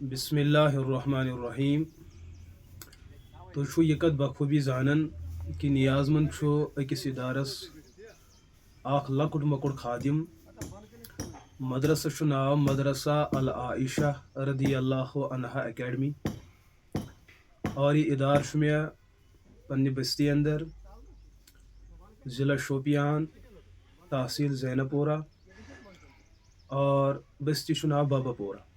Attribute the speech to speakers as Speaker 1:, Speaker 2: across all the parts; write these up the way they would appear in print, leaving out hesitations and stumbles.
Speaker 1: بسم اللہ الرحمن الرحیم تو چھو یہ کت بخوبی زانن کہ نیاز مند چھو اکس ادارس اخ لکٹ مکٹ خادم مدرسہ چھو ناو مدرسہ العائشہ رضی اللہ عنہا اکیڈمی اور یہ ادار چھو میں پنہ بستی اندر ضلع شوپیان تحصیل زینہ پورہ اور بستی چھو ناو بابا پورہ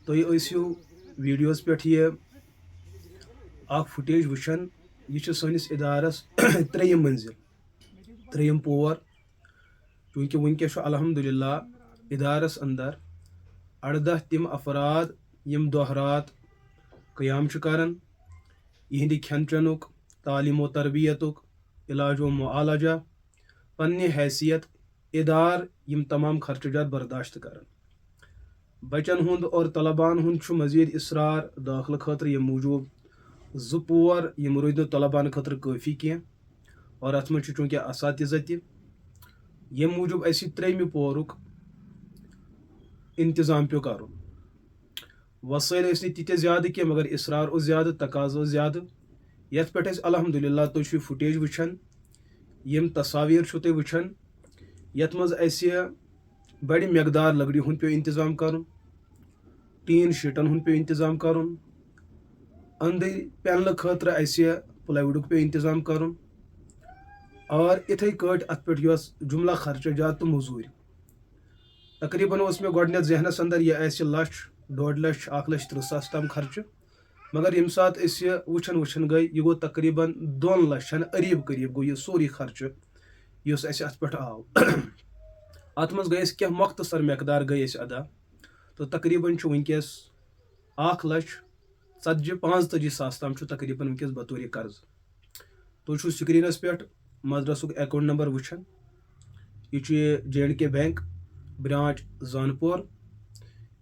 Speaker 1: تو یہ ٲسِو ویڈیوز پہ یہ اخ فوٹیج وچھان یہ سٲنِس ادارس ترٛیٚیِم منزل ترٛیٚیِم پور چونکہ ونکس الحمدللہ ادارس اندر 18 تم افراد یم دۄہ رات قیام کران یہندِ کھٮ۪ن چٮ۪نُک تعلیم و تربیتُک علاج و معالجہ پننہِ حیثیت ادار یم تمام خرچات برداشت کران بچن ہند اور طلبان ہند مزید اصرار داخلہ خاطر یہ موجود زٕ پور یم روٗدۍ نہٕ طلبان خاطر کٲفی کینٛہہ اور اتھ منٛز چھُ چوٗنٛکہِ اساتذہ تہِ ییٚمہِ موٗجوٗب اسہِ ترٛیٚیمہِ پورُک انتظام پیوٚو کرُن وسٲیل ٲسۍ نہٕ تیٖتیٛاہ زیادٕ کینٛہہ مگر اصرار اوس زیادٕ تقاضہٕ اوس زیادٕ یتھ پٮ۪ٹھ أسۍ الحمدللہ تُہۍ چھِو فُٹیج وٕچھان یِم تصاویٖر چھِو تُہۍ وٕچھان یتھ منٛز اسہِ بڑِ مقدار لکڑِ ہُنٛد پیوٚو انتظام کرُن ٹیٖن شیٖٹن ہُنٛد پیوٚو انتظام کرُن أنٛدٕرۍ پینلہٕ خٲطرٕ اسہِ پلاے وُڈُک پیوٚو انتظام کرُن اور اِتھٕے کٲٹھۍ اتھ پٮ۪ٹھ یۄس جملہ خرچہٕ تہٕ موٚضوٗرۍ تقریٖباً اوس مےٚ گۄڈٕنیتھ ذہنس اندر یہِ آسہِ 1,00,000 1,50,000 1,30,000 تام خرچہٕ مگر ییٚمہِ ساتہٕ أسۍ یہِ وٕچھان گٔے یہِ گوٚو تقریٖباً 2 لَچھن قریٖب گوٚو یہِ سورُے خرچہٕ یُس اسہِ اتھ پٮ۪ٹھ آو اتھ منٛز گٔے اسہِ کینٛہہ مۄختصر مقدار گٔے اسہِ ادا تہٕ تقریٖباً چھُ ونکیٚس 1,45,000 تام چھُ تقریٖباً ونکیٚس بطورِ قرض تُہۍ چھُو سکریٖنس پٮ۪ٹھ مدرسُک اکاؤنٹ نمبر وٕچھان یہِ چھُ J&K بینک برانچ زانپور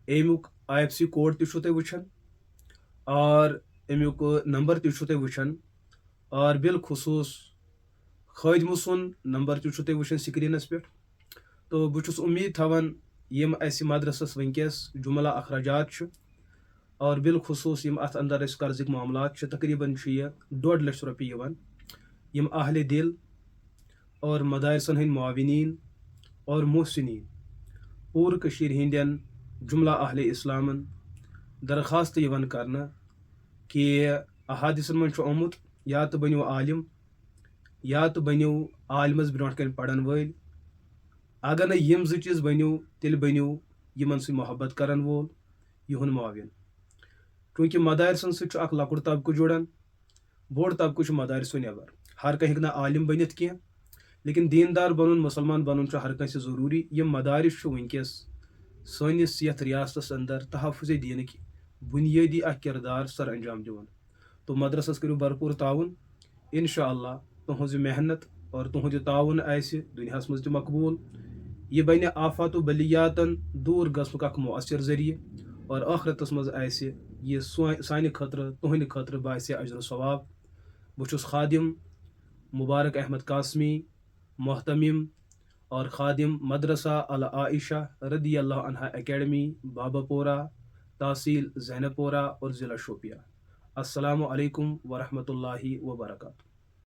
Speaker 1: امیُک IFSC کوڈ تہِ چھُو تُہۍ وٕچھان اور امیُک نمبر تہِ چھُو تُہۍ وٕچھان اور بالخصوٗص خٲدمہٕ سُنٛد نمبر تہِ چھُو تُہۍ وٕچھان سکریٖنس پٮ۪ٹھ تو بہٕ چھُس اُمید تھاوان یِم اسہِ مدرسس ونکیٚس جملہ اخراجات چھِ اور بالخصوٗص یِم اتھ اندر اسہِ قرضٕکۍ معاملات چھِ تقریٖباً چھُ یہِ 1.5 لچھ رۄپیہِ یِوان یِم اہلِ دل اور مدارسن ہٕنٛدۍ معاوِنیٖن اور محسنیٖن پوٗرٕ کٔشیٖرِ ہٕنٛدٮ۪ن جملہ اہلِ اسلامن درخواست یِوان کرنہٕ کہِ احادِثن منٛز چھُ آمُت یا تہٕ بٔنِو عالِم یا تہٕ بٔنِو عالمس برونٛٹھ کَنۍ پرن وٲلۍ اگر نہٕ یِم زٕ چیٖز بٔنِو تیٚلہِ بٔنِو یِمن سۭتۍ محبت کرن وول یِہُنٛد معاوِن چوٗنٛکہِ مدارسن سۭتۍ چھُ اکھ لۄکُٹ طبقہٕ جُڑان بوٚڑ طبقہٕ چھُ مدارسو نٮ۪بر ہر کانٛہہ ہیٚکہِ نہٕ عالِم بٔنِتھ کینٛہہ لیکن دیٖندار بنُن مُسلمان بنُن چھُ ہر کٲنٛسہِ ضروٗری یِم مدارس چھُ ونکیٚس سٲنِس یتھ رِیاستس اندر تحفظ دیٖنٕکۍ بُنیٲدی اکھ کردار سر انجام دِوان تو مدرسس کٔرِو بھرپوٗر تعاوُن انشاء اللہ تُہنٛز یہِ محنت اور تُہُنٛد یہِ تعاوُن آسہِ دُنیاہس منٛز تہِ مقبوٗل یہِ بنہِ آفات و بلیاتن دوٗر گژھنُک اکھ مؤثر ذٔریعہٕ اور ٲخرتس منٛز آسہِ یہِ سانہِ خٲطرٕ تُہنٛدِ خٲطرٕ باسہِ اجر و ثواب بہٕ چھُس خادم مبارک احمد قاسمی محتمم اور خادم مدرسہ العائشہ رضی اللہ عنہا اکیڈمی بابا پورہ تحصیل زینہ پورہ اور ضلع شوپیان السلام علیکم ورحمۃ اللہ وبرکاتہ